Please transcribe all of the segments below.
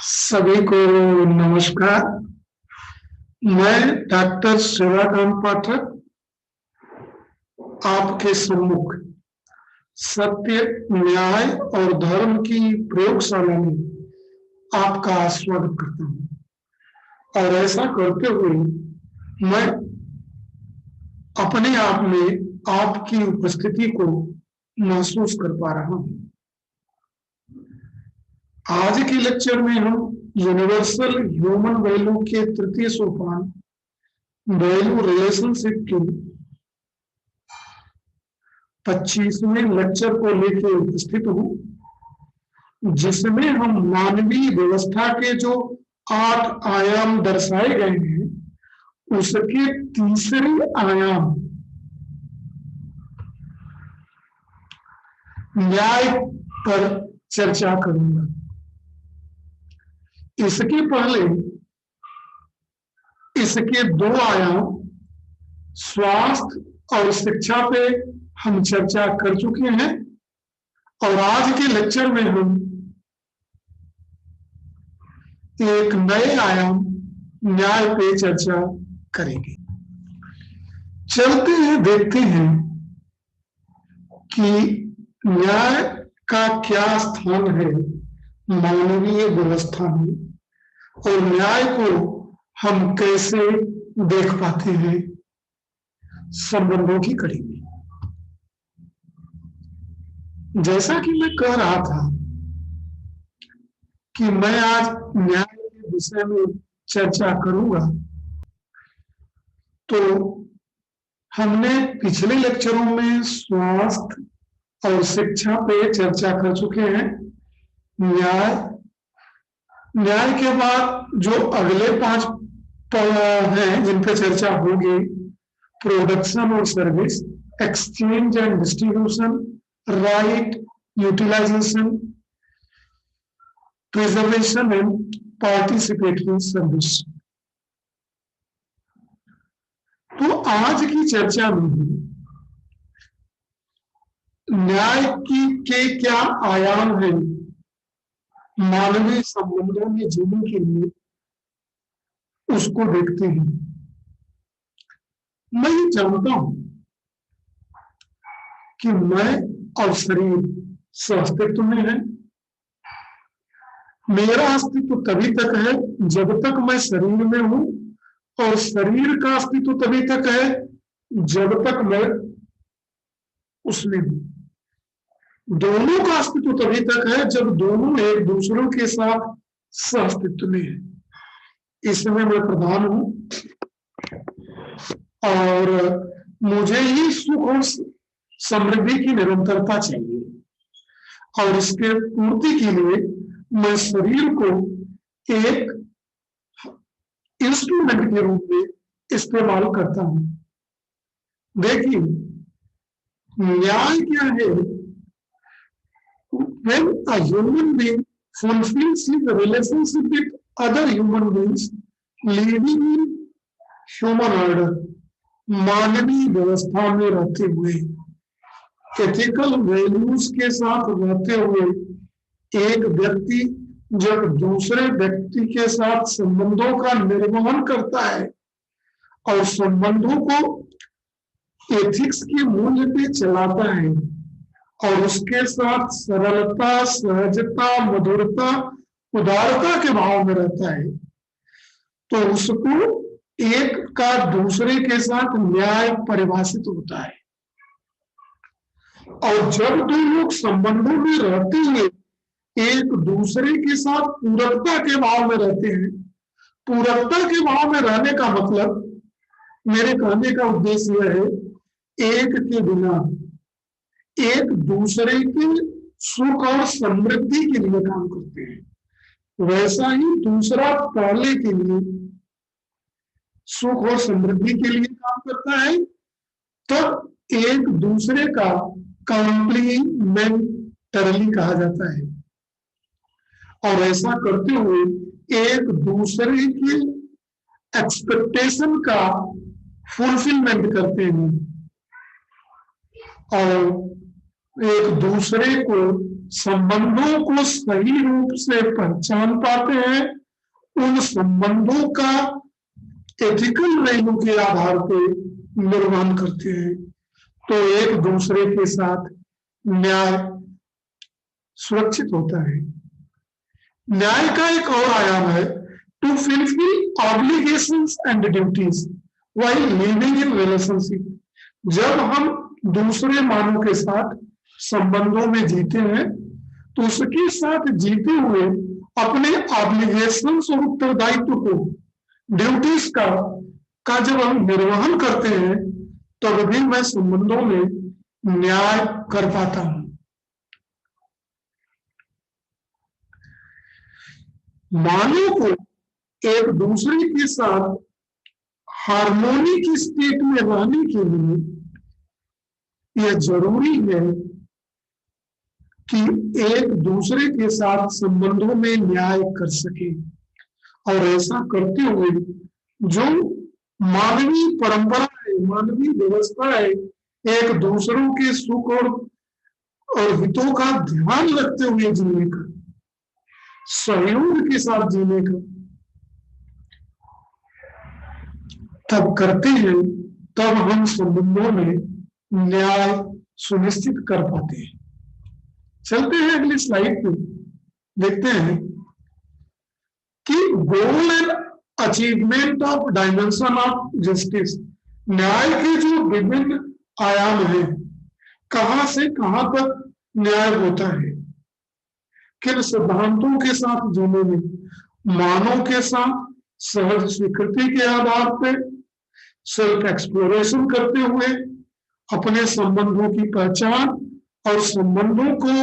सभी को नमस्कार। मैं डॉक्टर शिवाकांत पाठक आपके सम्मुख सत्य, न्याय और धर्म की प्रयोगशाला में आपका स्वागत करता हूं। और ऐसा करते हुए मैं अपने आप में आपकी उपस्थिति को महसूस कर पा रहा हूं। आज के लेक्चर में हम यूनिवर्सल ह्यूमन वैल्यू के तृतीय सोपान वैल्यू रिलेशनशिप के 25वें लेक्चर को लेकर उपस्थित हूं, जिसमें हम मानवीय व्यवस्था के जो 8 आयाम दर्शाए गए हैं उसके तीसरे आयाम न्याय पर चर्चा करूंगा। इसके पहले इसके 2 आयाम स्वास्थ्य और शिक्षा पे हम चर्चा कर चुके हैं और आज के लेक्चर में हम एक नए आयाम न्याय पे चर्चा करेंगे। चलते हैं, देखते हैं कि न्याय का क्या स्थान है मानवीय व्यवस्था में और न्याय को हम कैसे देख पाते हैं संबंधों की कड़ी में। जैसा कि मैं कह रहा था कि मैं आज न्याय के विषय में चर्चा करूंगा, तो हमने पिछले लेक्चरों में स्वास्थ्य और शिक्षा पे चर्चा कर चुके हैं। न्याय के बाद जो अगले 5 हैं जिन पे चर्चा होगी, प्रोडक्शन और service, exchange and distribution, right, utilisation, preservation and participatory service. तो आज की चर्चा में न्याय के क्या आयाम हैं मानवीय संबंधों में जीने के लिए, उसको देखते हैं। मैं ये जानता हूं कि मैं और शरीर अस्तित्व में है। मेरा अस्तित्व तभी तक है जब तक मैं शरीर में हूं और शरीर का अस्तित्व तभी तक है जब तक मैं उसमें हूं। दोनों का अस्तित्व तभी तक है जब दोनों एक दूसरों के साथ सहअस्तित्व में है। इसमें मैं प्रधान हूं और मुझे ही सुख और समृद्धि की निरंतरता चाहिए और इसके पूर्ति के लिए मैं शरीर को एक इंस्ट्रूमेंट के रूप में इस्तेमाल करता हूं। देखिए, न्याय क्या है? When a human being fulfills his relationship with other human beings living in human order, मानवीय व्यवस्था में रहते हुए, एथिकल वैल्यूज के साथ रहते हुए एक व्यक्ति जब दूसरे व्यक्ति के साथ संबंधों का निर्वहन करता है और संबंधों को एथिक्स के मूल्य पे चलाता है और उसके साथ सरलता, सहजता, मधुरता, उदारता के भाव में रहता है, तो उसको एक का दूसरे के साथ न्याय परिभाषित होता है। और जब 2 लोग संबंधों में रहते हुए एक दूसरे के साथ पूरकता के भाव में रहते हैं, पूरकता के भाव में रहने का मतलब, मेरे कहने का उद्देश्य यह है, एक के बिना एक दूसरे के सुख और समृद्धि के लिए काम करते हैं, वैसा ही दूसरा पहले के लिए सुख और समृद्धि के लिए काम करता है, तब एक दूसरे का कॉम्प्लीमेंटरी कहा जाता है। और ऐसा करते हुए एक दूसरे के एक्सपेक्टेशन का फुलफिलमेंट करते हैं और एक दूसरे को संबंधों को सही रूप से पहचान पाते हैं, उन संबंधों का एथिकल वैल्यू के आधार पर निर्वहन करते हैं, तो एक दूसरे के साथ न्याय सुरक्षित होता है। न्याय का एक और आयाम है to fulfil obligations and duties while living in relationship. जब हम दूसरे मानव के साथ संबंधों में जीते हैं, तो उसके साथ जीते हुए अपने ऑब्लिगेशंस और उत्तरदायित्व को, ड्यूटीज का जब हम निर्वहन करते हैं, तब भी मैं संबंधों में न्याय कर पाता हूं। मानव को एक दूसरे के साथ हार्मोनी की स्टेट में रहने के लिए यह जरूरी है कि एक दूसरे के साथ संबंधों में न्याय कर सके, और ऐसा करते हुए जो मानवीय परंपरा है, मानवीय व्यवस्था है, एक दूसरों के सुख और हितों का ध्यान रखते हुए जीने का, सहयोग के साथ जीने का तब करते हैं, तब हम संबंधों में न्याय सुनिश्चित कर पाते हैं। चलते हैं अगली स्लाइड पे, देखते हैं कि goal and achievement of dimension of justice. न्याय के जो विभिन्न आयाम हैं, कहां से कहां तक न्याय होता है, किन सिद्धांतों के साथ जीने में, मानव के साथ सहज स्वीकृति के आधार पर सेल्फ एक्सप्लोरेशन करते हुए अपने संबंधों की पहचान और संबंधों को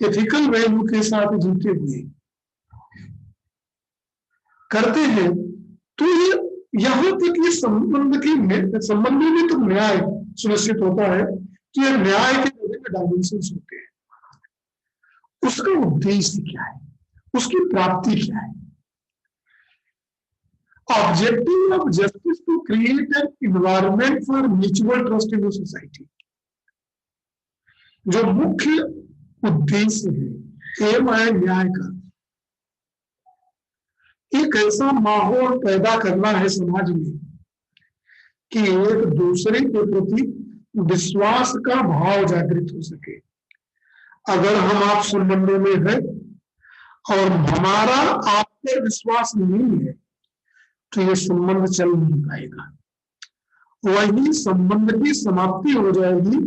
एथिकल वैल्यू के साथ जीते हुए करते हैं। तो ये यहां तक ये संबंधों में तो न्याय सुनिश्चित होता है कि यह न्याय के विभिन्न डायमेंशंस होते हैं। उसका उद्देश्य क्या है, उसकी प्राप्ति क्या है? Objective of justice to create an environment for mutual trust in society. जो मुख्य उद्देश्य है, एम है न्याय का, एक ऐसा माहौल पैदा करना है समाज में कि एक दूसरे के प्रति विश्वास का भाव जागृत हो सके। अगर हम आप संबंधों में हैं और हमारा आप पर विश्वास नहीं है, तो ये संबंध चल नहीं पाएगा, वही संबंध की समाप्ति हो जाएगी,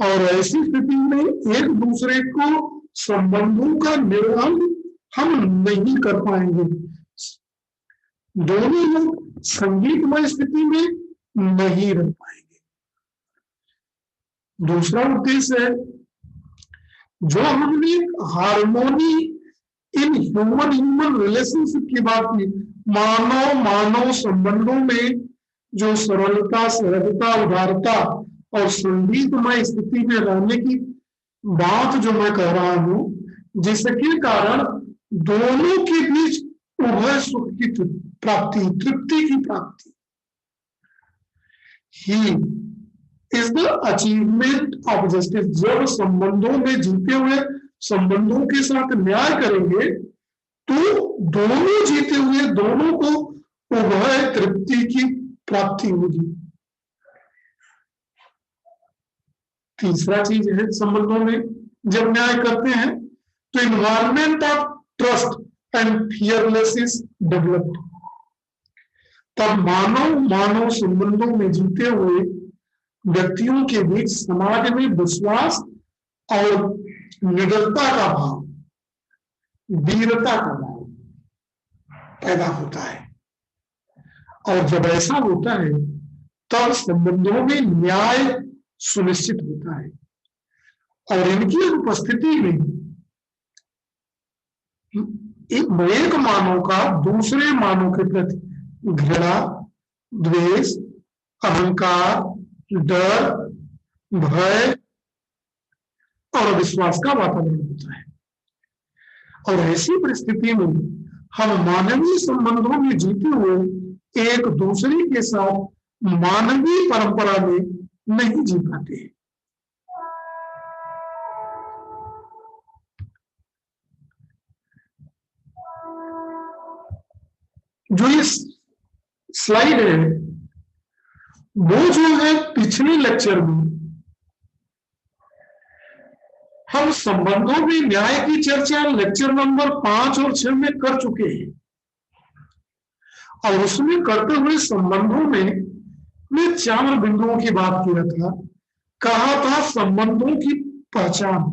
और ऐसी स्थिति में एक दूसरे को संबंधों का निर्वहन हम नहीं कर पाएंगे। दोनों लोग संगीतमय स्थिति में नहीं रह पाएंगे। दूसरा उद्देश्य है, जो हमने हार्मोनी इन ह्यूमन रिलेशनशिप की बात की, मानव संबंधों में जो सरलता, सहजता, उदारता और संगीतमय स्थिति में रहने की बात जो मैं कह रहा हूं, जिसके कारण दोनों के बीच उभय सुख की प्राप्ति, तृप्ति की प्राप्ति he is the achievement of justice. जब संबंधों में जीते हुए संबंधों के साथ न्याय करेंगे, तो दोनों जीते हुए दोनों को उभय तृप्ति की प्राप्ति होगी। तीसरा चीज है, संबंधों में जब न्याय करते हैं तो environment of trust and fearless developed. तब मानव संबंधों में जीते हुए व्यक्तियों के बीच समाज में विश्वास और निडरता का भाव, वीरता का भाव पैदा होता है, और जब ऐसा होता है तब संबंधों में न्याय सुनिश्चित होता है। और इनकी उपस्थिति में एक मानव का दूसरे मानव के प्रति घृणा, द्वेष, अहंकार, डर, भय और विश्वास का वातावरण होता है। और ऐसी परिस्थिति में हम मानवीय संबंधों में जीते हुए एक दूसरे के साथ मानवीय परंपरा में नहीं जी पाते। जो ये स्लाइड है वो जो है पिछले लेक्चर में हम संबंधों में न्याय की चर्चा लेक्चर नंबर 5 और 6 में कर चुके हैं। और उसमें करते हुए संबंधों में मैं 4 बिंदुओं की बात किया था। कहा था संबंधों की पहचान,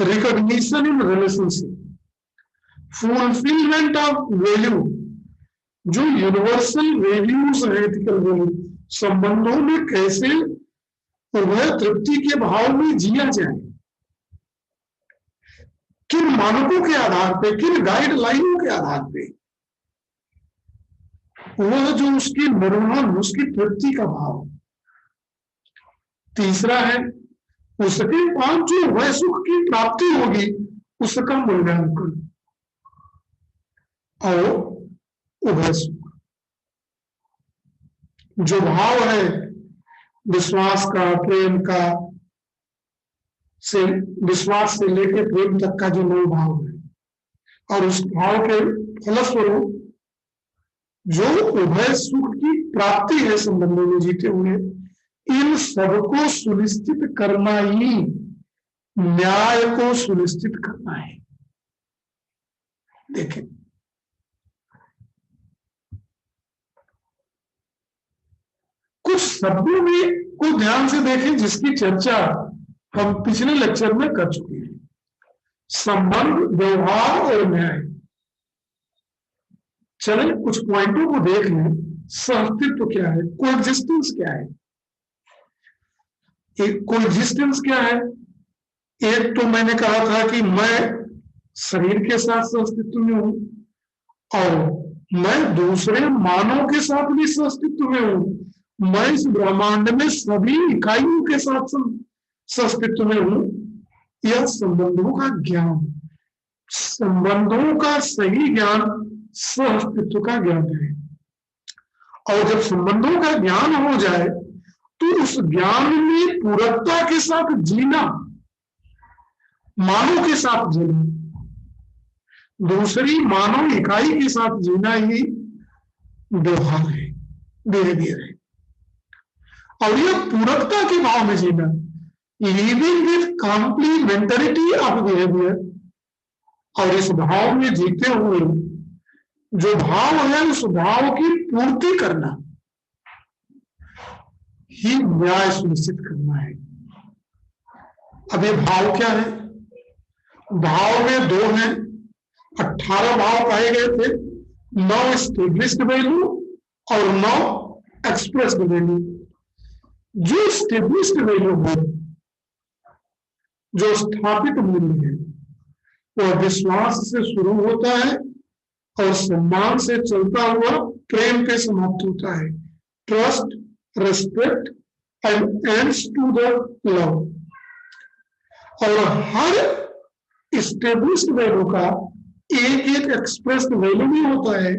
recognition in relationship, fulfilment of value, जो यूनिवर्सल वैल्यूज है, एथिकल वैल्यू, संबंधों में कैसे उभय तृप्ति के भाव में जिया जाए, किन मानकों के आधार पे, किन गाइडलाइनों के आधार पे, वह जो उसकी निर्वहन, उसकी तृप्ति का भाव। तीसरा है उसके बाद जो वह सुख की प्राप्ति होगी उसका मूल्यांकन और उभय सुख, जो भाव है विश्वास का, प्रेम का, से विश्वास से लेकर प्रेम तक का जो मूल भाव है, और उस भाव के फलस्वरूप जो उभय सुख की प्राप्ति है संबंधों में जीते हुए, इन सबको सुनिश्चित करना ही न्याय को सुनिश्चित करना है। देखें, कुछ शब्दों में को ध्यान से देखें जिसकी चर्चा हम पिछले लेक्चर में कर चुके हैं। संबंध, व्यवहार और न्याय। चलें कुछ पॉइंटों को देख लें। सहअस्तित्व क्या है, कोएग्जिस्टेंस क्या है। एक कोएग्जिस्टेंस क्या है, एक तो मैंने कहा था कि मैं शरीर के साथ सहअस्तित्व में हूं और मैं दूसरे मानव के साथ भी सहअस्तित्व में हूं। मैं इस ब्रह्मांड में सभी इकाइयों के साथ सहअस्तित्व में हूं। यह संबंधों का ज्ञान, संबंधों का सही ज्ञान सहअस्तित्व का ज्ञान है। और जब संबंधों का ज्ञान हो जाए तो उस ज्ञान में पूरकता के साथ जीना, मानव के साथ जीना, दूसरी मानव इकाई के साथ जीना ही व्यवहार है, बिहेवियर है। और यह पूरकता के भाव में जीना, living with complementarity of behaviour, और इस भाव में जीते हुए जो भाव है उस भाव की पूर्ति करना ही न्याय सुनिश्चित करना है। अब ये भाव क्या है? भाव में 2 हैं, 18 भाव कहे गए थे, 9 एस्टेब्लिश्ड वैल्यू और 9 एक्सप्रेस्ड वैल्यू। जो एस्टेब्लिश्ड वैल्यू है, जो स्थापित मूल्य है, वह विश्वास से शुरू होता है और सम्मान से चलता हुआ प्रेम पे समाप्त होता है। Trust, respect and ends to the love. और हर एस्टेब्लिश्ड वैल्यू का एक एक एक्सप्रेस्ड वैल्यू भी होता है,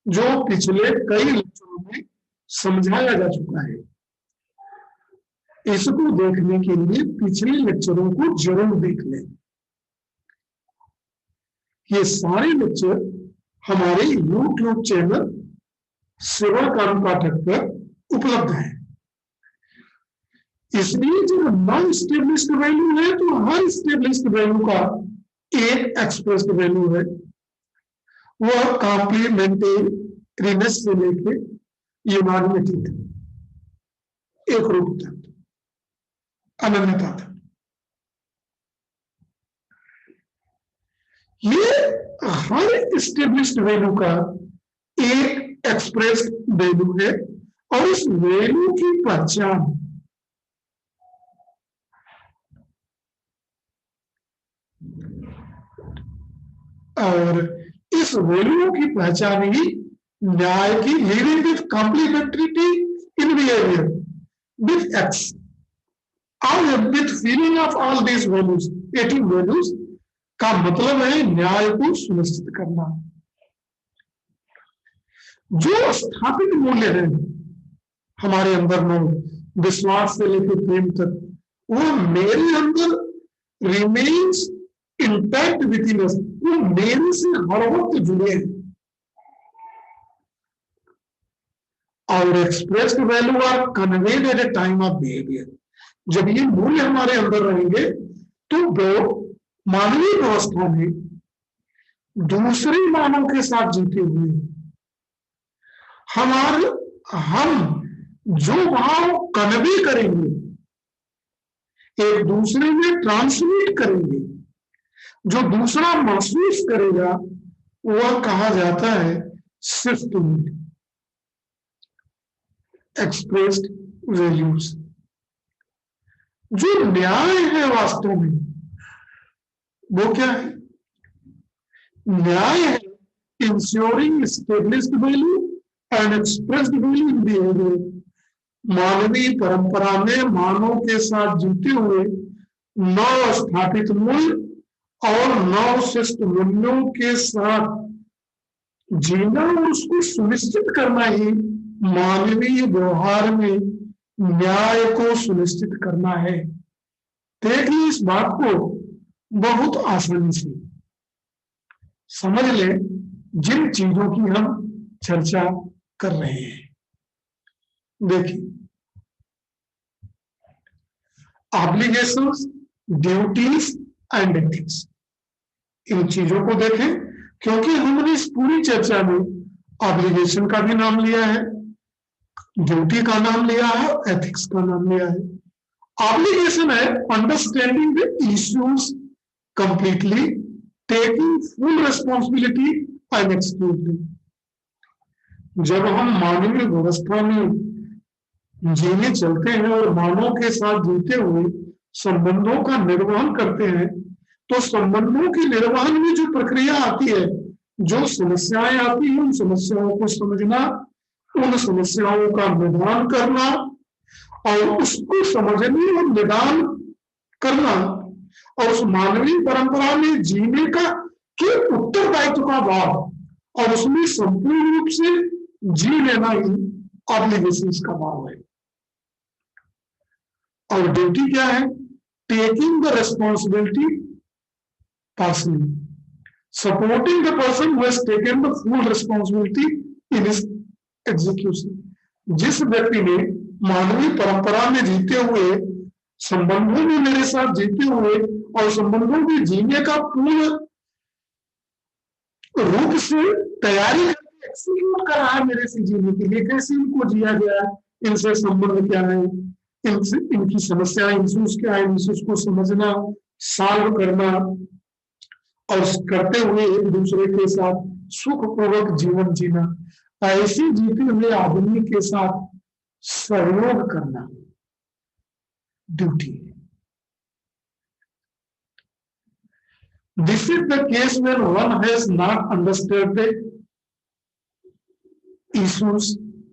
जो पिछले कई लेक्चरों में समझाया जा चुका है। इसको देखने के लिए पिछले लेक्चरों को जरूर देख लें। ये सारे लेक्चर हमारे YouTube चैनल सेवा काम पाठक पर उपलब्ध है। इसलिए जब नॉन स्टेब्लिश्ड वैल्यू है तो हर स्टेब्लिश्ड वैल्यू का एक एक्सप्रेस्ड वैल्यू है, वह कॉम्प्लीमेंटेरीनेस से लेके यूनानिमिटी तक, एक रूप तक, अनन्यता तक। ये हर स्टेब्लिश्ड वैल्यू का एक एक्सप्रेस्ड वैल्यू है और इस वैल्यू की पहचान और इस वैल्यू की पहचान ही न्याय की, living with complementarity in behaviour with x और with feeling of all these values, 18 values का मतलब है न्याय को सुनिश्चित करना। जो स्थापित मूल्य है हमारे अंदर में, विश्वास से लेकर प्रेम तक, वो मेरे अंदर remains intact within us, वो मेरे से हर वक्त जुड़े हैं। और expressed value are conveyed at a time of behaviour. जब ये मूल्य हमारे अंदर रहेंगे तो वो मानवीय व्यवस्था में दूसरे मानव के साथ जीते हुए हम जो भाव कन्वे करेंगे, एक दूसरे में ट्रांसमिट करेंगे, जो दूसरा महसूस करेगा, वह कहा जाता है सिस्टम एक्सप्रेस्ड वैल्यूज। जो न्याय है वास्तव में वो क्या है? न्याय है ensuring established value and expressed value in behaviour. मानवीय परंपरा में मानव के साथ जीते हुए नव स्थापित मूल्य और नव शिष्ट मूल्यों के साथ जीना और उसको सुनिश्चित करना ही मानवीय व्यवहार में न्याय को सुनिश्चित करना है। देखिए, इस बात को बहुत आसानी से समझ ले जिन चीजों की हम चर्चा कर रहे हैं। देखिए, ऑब्लिगेशंस, ड्यूटीज एंड एथिक्स, इन चीजों को देखें, क्योंकि हमने इस पूरी चर्चा में ऑब्लिगेशन का भी नाम लिया है, ड्यूटी का नाम लिया है, एथिक्स का नाम लिया है। ऑब्लिगेशन है understanding the issues completely, taking full responsibility and excusing. जब हम मानवीय व्यवस्था में जीने चलते हैं और मानव के साथ जीते हुए संबंधों का निर्वहन करते हैं, तो संबंधों के निर्वहन में जो प्रक्रिया आती है, जो समस्याएं आती हैं, उन समस्याओं को समझना, उन समस्याओं का निदान करना और उसको समझने और निदान करना और उस मानवीय परंपरा में जीने का के उत्तरदायित्व का भाव और उसमें संपूर्ण रूप से जी लेना ही ऑब्लिगेशंस का भाव है। और ड्यूटी क्या है? Taking the responsibility personally, supporting the person who has taken the full responsibility in his execution. जिस व्यक्ति ने मानवीय परंपरा में जीते हुए, संबंधों में मेरे साथ जीते हुए और संबंधों में जीने का पूर्ण रूप से तैयारी करके एक्सीक्यूट कर रहा है मेरे से जीने के लिए, कैसे इनको जिया गया, इनसे संबंध क्या है, इनकी समस्याएं, इश्यूज क्या है, इश्यूज को समझना, सॉल्व करना और करते हुए एक दूसरे के साथ सुखपूर्वक जीवन जीना, ऐसे जीते हुए आदमी के साथ सहयोग करना ड्यूटी है। This is the case when one has not understood the issues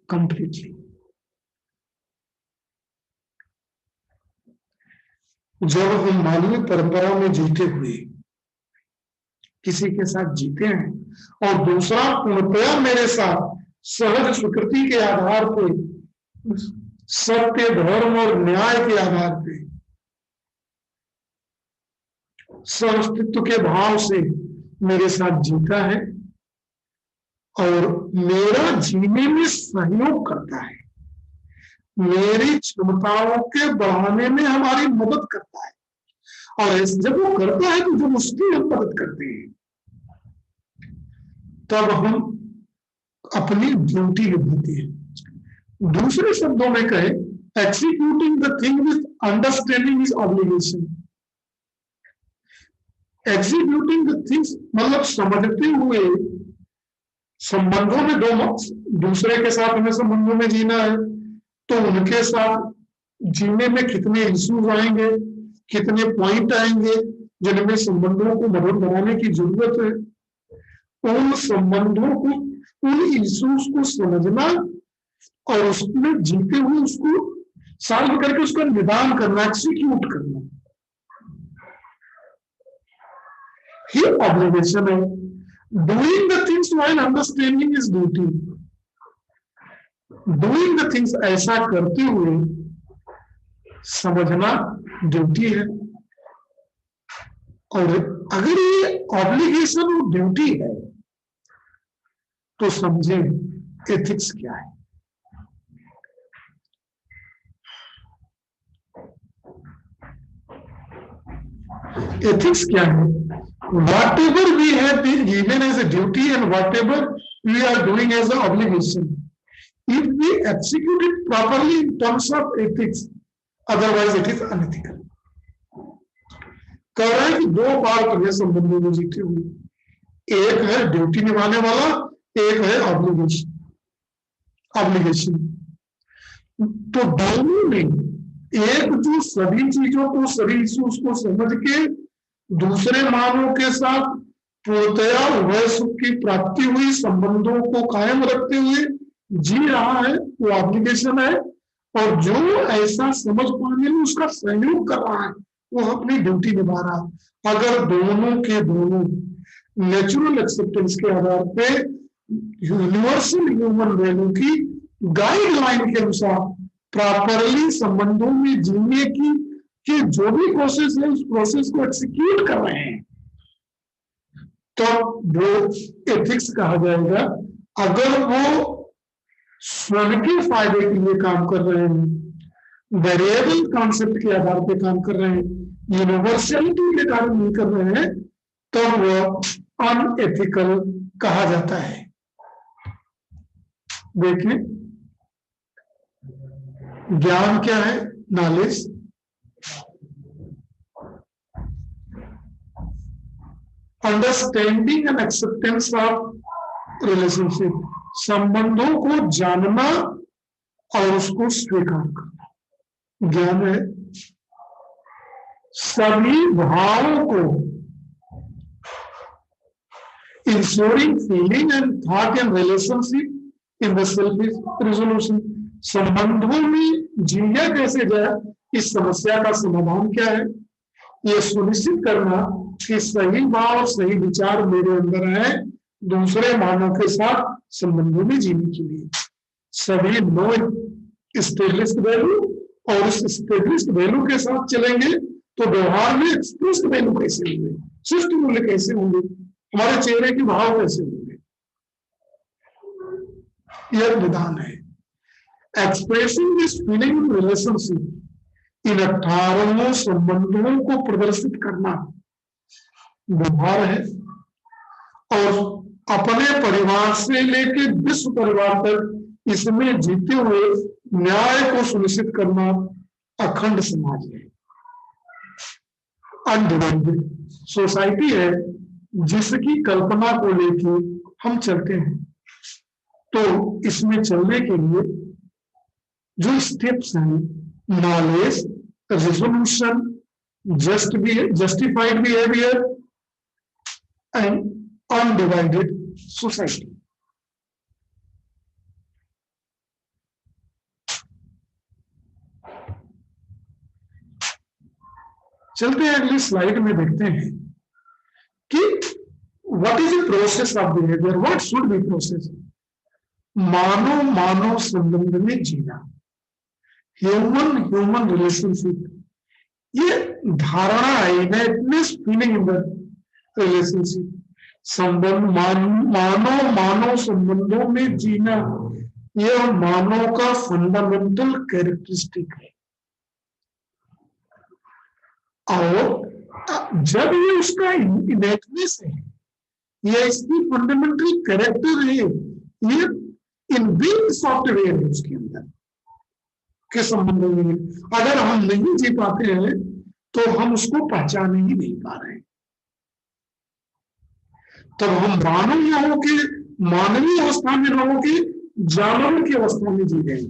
completely. जब हम मानवीय परंपरा में जीते हुए किसी के साथ जीते हैं और दूसरा पूर्णतया मेरे साथ सहज स्वीकृति के आधार पर, सत्य, धर्म और न्याय के आधार पर, अस्तित्व के भाव से मेरे साथ जीता है और मेरा जीने में सहयोग करता है, मेरी क्षमताओं के बढ़ाने में हमारी मदद करता है। और जब वो करता है तो जब उसकी हम मदद करते हैं तब हम अपनी ड्यूटी निभाते हैं। दूसरे शब्दों में कहे, executing the thing with understanding is obligation. Executing the things मतलब समझते हुए, संबंधों में दूसरे के साथ हमें संबंधों में जीना है, तो उनके साथ जीने में कितने इश्यूज आएंगे, कितने पॉइंट आएंगे जिनमें संबंधों को मदद बनाने की जरूरत है, उन संबंधों को, उन इश्यूज को समझना और उसमें जीते हुए उसको सॉल्व करके उसका निदान करना, एक्सिक्यूट करना, ही ऑब्लिगेशन है। Doing the things while understanding is duty. Doing the things, ऐसा करते हुए समझना ड्यूटी है। और अगर ये ऑब्लिगेशन और ड्यूटी है तो समझे एथिक्स क्या है। एथिक्स क्या है? Whatever we have been given as a duty and whatever we are doing as a obligation, if we execute it properly in terms of ethics, otherwise it is unethical. कह रहे हैं कि दो part है संबंधों में जीते हुए, एक है ड्यूटी निभाने वाला, एक है ऑब्लिगेशन। तो दोनों में एक जो सभी चीजों को, सभी इश्यूज को समझ के दूसरे मानव के साथ पूर्णतया उभय सुख की प्राप्ति हुई संबंधों को कायम रखते हुए जी रहा है, वो ऑब्लिगेशन है। और जो ऐसा समझ पाने में उसका सहयोग कर रहा है, वो अपनी ड्यूटी निभा रहा है। अगर दोनों के दोनों नेचुरल एक्सेप्टेंस के आधार पे यूनिवर्सल ह्यूमन वैल्यू की गाइडलाइन के अनुसार प्रॉपरली संबंधों में जीने की जो भी प्रोसेस है, उस प्रोसेस को एक्सिक्यूट कर रहे हैं, तो वो एथिक्स कहा जाएगा। अगर वो स्वयं के फायदे के लिए काम कर रहे हैं, वेरिएबल कॉन्सेप्ट के आधार पर काम कर रहे हैं, यूनिवर्सलिटी के कारण नहीं कर रहे हैं, तो वो अनएथिकल कहा जाता है। देखिए, ज्ञान क्या है? Knowledge. Understanding and acceptance of relationship, संबंधों को जानना और उसको स्वीकार करना ज्ञान है। सभी भावों को ensuring feeling and thought and relationship in the self resolution, संबंधों में जिया कैसे जाए, इस समस्या का समाधान क्या है, ये सुनिश्चित करना कि सही भाव, सही विचार मेरे अंदर है दूसरे मानव के साथ संबंधों में जीने के लिए। सभी नो एस्टेब्लिश्ड वैल्यू, और उस एस्टेब्लिश्ड वैल्यू के साथ चलेंगे तो व्यवहार में एक्सप्रेस्ड वैल्यू कैसे होंगे, शिष्ट मूल्य कैसे होंगे, हमारे चेहरे के भाव कैसे होंगे, यह विधान है। Expressing this feeling in relationship, इन 18 संबंधों को प्रदर्शित करना व्यवहार है। और अपने परिवार से लेकर विश्व परिवार तक इसमें जीते हुए न्याय को सुनिश्चित करना अखंड समाज है, अनडिवाइडेड सोसाइटी है, जिसकी कल्पना को लेकर हम चलते हैं। तो इसमें चलने के लिए जो स्टेप्स हैं, knowledge, resolution, justified behaviour and undivided society. चलते हैं अगली स्लाइड में, देखते हैं कि what is the process of behaviour, what should be process. मानव मानव संबंध में जीना, ह्यूमन ह्यूमन रिलेशनशिप, ये धारणा है, innateness feeling in the relationship, संबंध मानव मानव संबंधों में जीना, यह मानव का फंडामेंटल कैरेक्टरिस्टिक है। और जब ये उसका इनेटनेस है, यह इसकी फंडामेंटल कैरेक्टर है, ये इनबिल्ट सॉफ्टवेयर है उसके अंदर के संबंधों में। अगर हम नहीं जी पाते हैं तो हम उसको पहचान ही नहीं पा रहे हैं। तब हम मानवीय अवस्था में रहोगे, जानवर की अवस्था में जी रहे।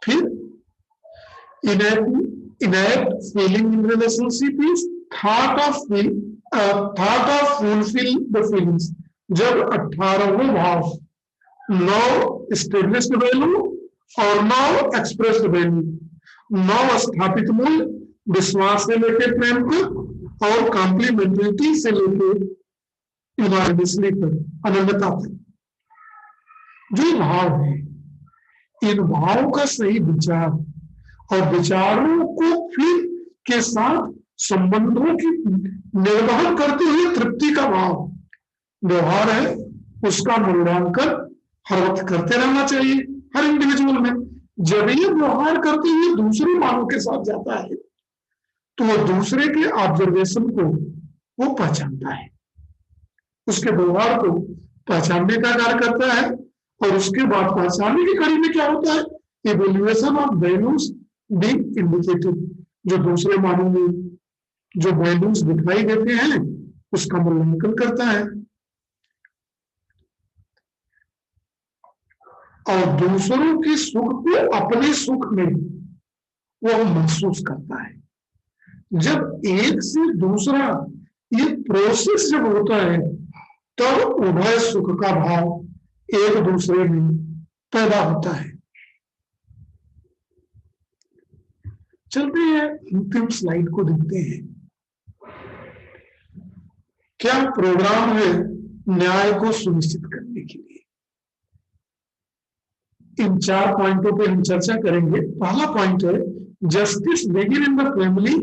फिर enact feeling in relationship is thought of fulfil the feelings. जब 18 भाव, 9 एस्टेब्लिश्ड वैल्यू और 9 एक्सप्रेस्ड वैल्यू, 9 स्थापित मूल्य, विश्वास से लेकर प्रेम तक और कॉम्प्लीमेंटरिटी से लेकर यूनानिमसली तक, अनन्यता तक, जो भाव है, इन भावों का सही विचार और विचारों को फिर के साथ संबंधों की निर्वहन करते हुए तृप्ति का भाव व्यवहार है, उसका मूल्यांकन हर वक्त करते रहना चाहिए हर इंडिविजुअल में। जब ये व्यवहार करते हुए दूसरे मानव के साथ जाता है तो वो दूसरे के ऑब्जर्वेशन को वो पहचानता है, उसके व्यवहार को पहचानने का कार्य करता है। और उसके बाद पहचानने की कड़ी में क्या होता है, evaluation of values being indicated, जो दूसरे मानों में जो वैल्यूज दिखाई देते हैं उसका मूल्यांकन करता है और दूसरों के सुख को अपने सुख में वो महसूस करता है। जब एक से दूसरा ये प्रोसेस जब होता है तब उभय सुख का भाव एक दूसरे में पैदा होता है। चलते हैं अंतिम स्लाइड को देखते हैं। क्या प्रोग्राम है न्याय को सुनिश्चित करने के लिए? इन 4 पॉइंटों पे हम चर्चा करेंगे। पहला पॉइंट है justice begin in the family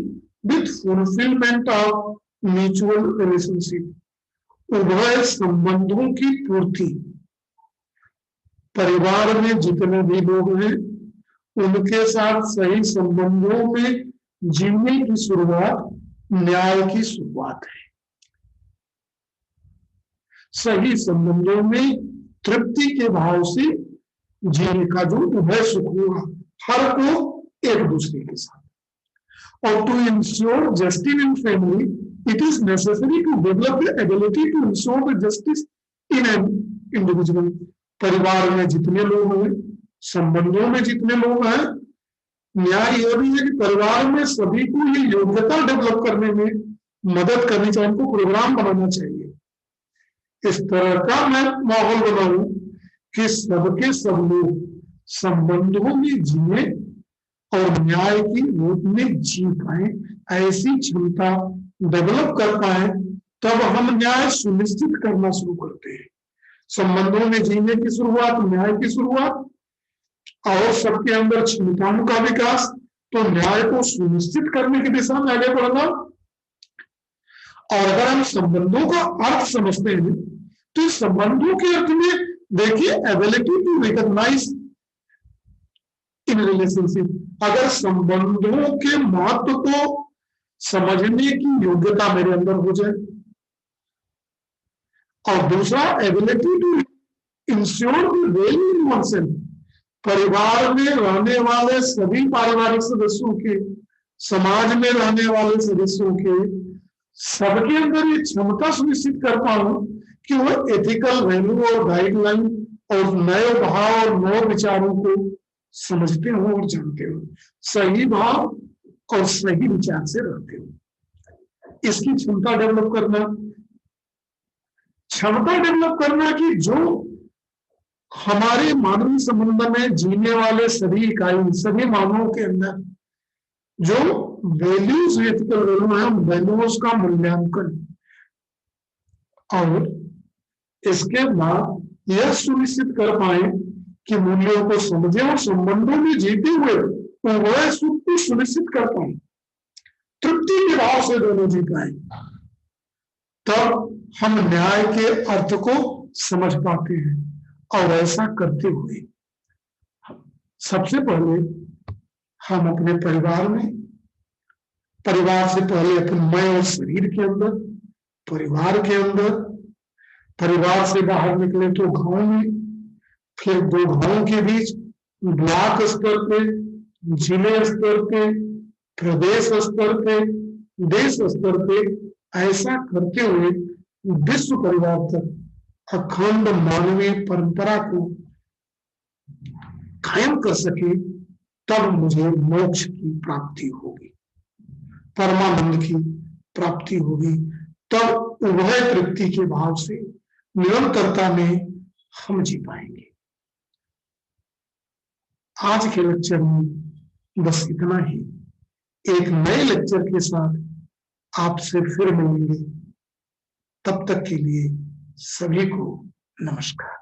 with fulfilment of mutual relationship. उभय संबंधों की पूर्ति। परिवार में जितने भी लोग हैं उनके साथ सही संबंधों में जीने की शुरुआत न्याय की शुरुआत है। सही संबंधों में तृप्ति के भाव से जीने का जो उभय सुख होगा हर को एक दूसरे के साथ। और to ensure justice in family it is necessary to develop the ability to ensure the justice in an individual. परिवार में जितने लोग हैं, संबंधों में जितने लोग हैं, न्याय यह भी है कि परिवार में सभी को ये योग्यता डेवलप करने में मदद करनी चाहिए, उनको प्रोग्राम बनाना चाहिए। इस तरह का मैं माहौल बनाऊं कि सबके सब लोग संबंधों में जिए और न्याय की रूप में जी पाए, ऐसी क्षमता डेवलप कर पाए, तब हम न्याय सुनिश्चित करना शुरू करते हैं। संबंधों में जीने की शुरुआत, न्याय की शुरुआत और सबके अंदर क्षमताओं का विकास, तो न्याय को सुनिश्चित करने की दिशा में आगे बढ़ना। और अगर हम संबंधों का अर्थ समझते हैं तो इस संबंधों के अर्थ में देखिए ability to recognise in relationship. अगर संबंधों के महत्व को समझने की योग्यता मेरे अंदर हो जाए, और दूसरा ability to ensure the value in oneself. परिवार में रहने वाले सभी पारिवारिक सदस्यों के, समाज में रहने वाले सदस्यों के, सबके अंदर ये क्षमता सुनिश्चित कर पाऊं कि वो एथिकल वैल्यू और गाइडलाइन और नए भाव और नए विचारों को समझते हो और जानते हो, सही भाव और सही विचार से रहते हो। इसकी क्षमता डेवलप करना कि जो हमारे मानवीय संबंध में जीने वाले सभी इकाई, सभी मानवों के अंदर जो वैल्यूज, एथिकल वैल्यू है, वैल्यूज का मूल्यांकन, और इसके बाद यह सुनिश्चित कर पाए कि मूल्यों को समझे और संबंधों में जीते हुए वह सुख को सुनिश्चित कर पाए, तृप्ति के भाव से दोनों जी पाए, तब हम न्याय के अर्थ को समझ पाते हैं। और ऐसा करते हुए सबसे पहले हम अपने परिवार में, परिवार से पहले अपने मैं और शरीर के अंदर, परिवार के अंदर, परिवार से बाहर निकले तो गांव में, फिर 2 गांवों के बीच, ब्लॉक स्तर पे, जिले स्तर पे, प्रदेश स्तर पे, देश स्तर पे, ऐसा करते हुए विश्व परिवार तक अखंड मानवीय परंपरा को कायम कर सके, तब मुझे मोक्ष की प्राप्ति होगी, परमानंद की प्राप्ति होगी। तब उभय तृप्ति के भाव से निरंतरता में हम जी पाएंगे। आज के लेक्चर में बस इतना ही। एक नए लेक्चर के साथ आपसे फिर मिलेंगे। तब तक के लिए सभी को नमस्कार।